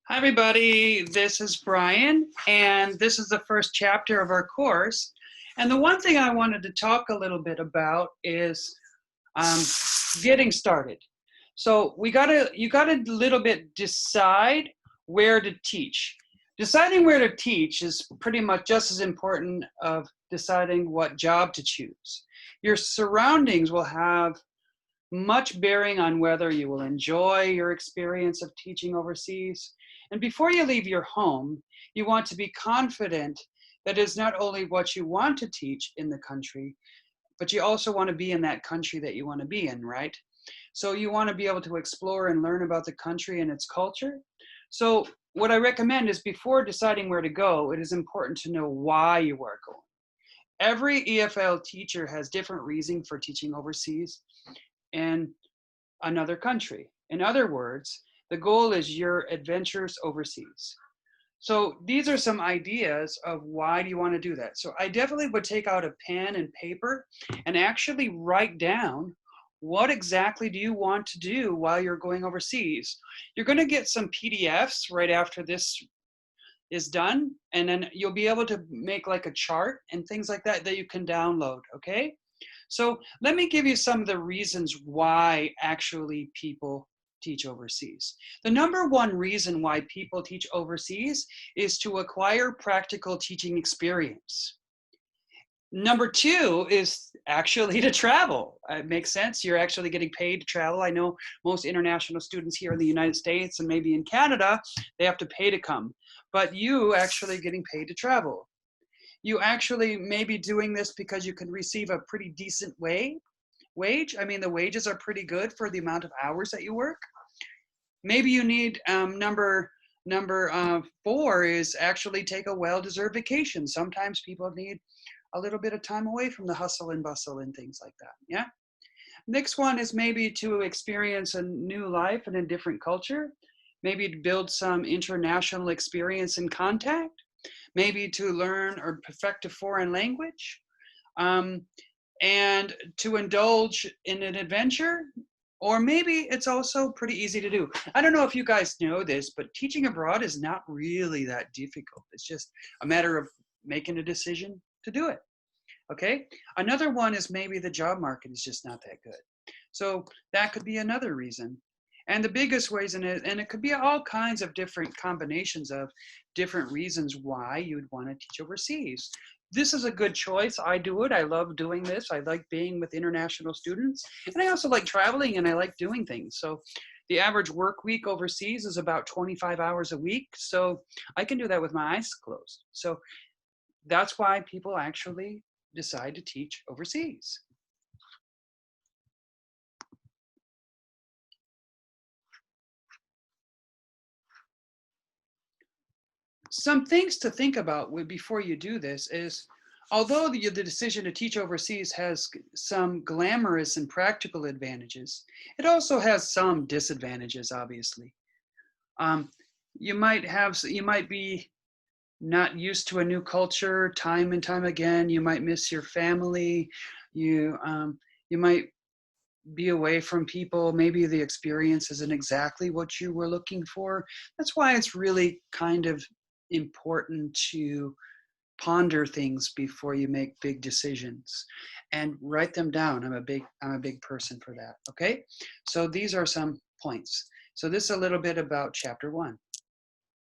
Hi, everybody. This is Brian, and this is the first chapter of our course. And the one thing I wanted to talk a little bit about is getting started. So you got to little bit decide where to teach. Deciding where to teach is pretty much just as important of deciding what job to choose. Your surroundings will have much bearing on whether you will enjoy your experience of teaching overseas. And before you leave your home, you want to be confident that it's not only what you want to teach in the country, but you also want to be in that country that you want to be in, right? So you want to be able to explore and learn about the country and its culture. So what I recommend is before deciding where to go, it is important to know why you are going. Every EFL teacher has different reason for teaching overseas in another country. In other words, the goal is your adventures overseas. So these are some ideas of why do you want to do that. So I definitely would take out a pen and paper and actually write down what exactly do you want to do while you're going overseas. You're going to get some PDFs right after this is done, and then you'll be able to make like a chart and things like that that you can download, okay? So let me give you some of the reasons why actually people teach overseas. The number one reason why people teach overseas is to acquire practical teaching experience. Number two is actually to travel. It makes sense. You're actually getting paid to travel. I know most international students here in the United States and maybe in Canada, they have to pay to come, but you actually getting paid to travel. You actually may be doing this because you can receive a pretty decent wage. I mean, the wages are pretty good for the amount of hours that you work. Maybe you need number four is actually take a well-deserved vacation. Sometimes people need a little bit of time away from the hustle and bustle and things like that. Yeah. Next one is maybe to experience a new life in a different culture. Maybe to build some international experience and contact. Maybe to learn or perfect a foreign language, and to indulge in an adventure, or maybe it's also pretty easy to do. I don't know if you guys know this, but teaching abroad is not really that difficult. It's just a matter of making a decision to do it, okay? Another one is maybe the job market is just not that good. So that could be another reason. And the biggest ways in it, and it could be all kinds of different combinations of different reasons why you'd want to teach overseas. This is a good choice. I do it. I love doing this. I like being with international students. And I also like traveling and I like doing things. So the average work week overseas is about 25 hours a week. So I can do that with my eyes closed. So that's why people actually decide to teach overseas. Some things to think about before you do this is, although the decision to teach overseas has some glamorous and practical advantages, it also has some disadvantages, obviously. Um, you might be not used to a new culture time and time again. You might miss your family. You might be away from people. Maybe the experience isn't exactly what you were looking for. That's why it's really kind of important to ponder things before you make big decisions and write them down. I'm a big person for that. Okay. So these are some points. So this is a little bit about chapter 1.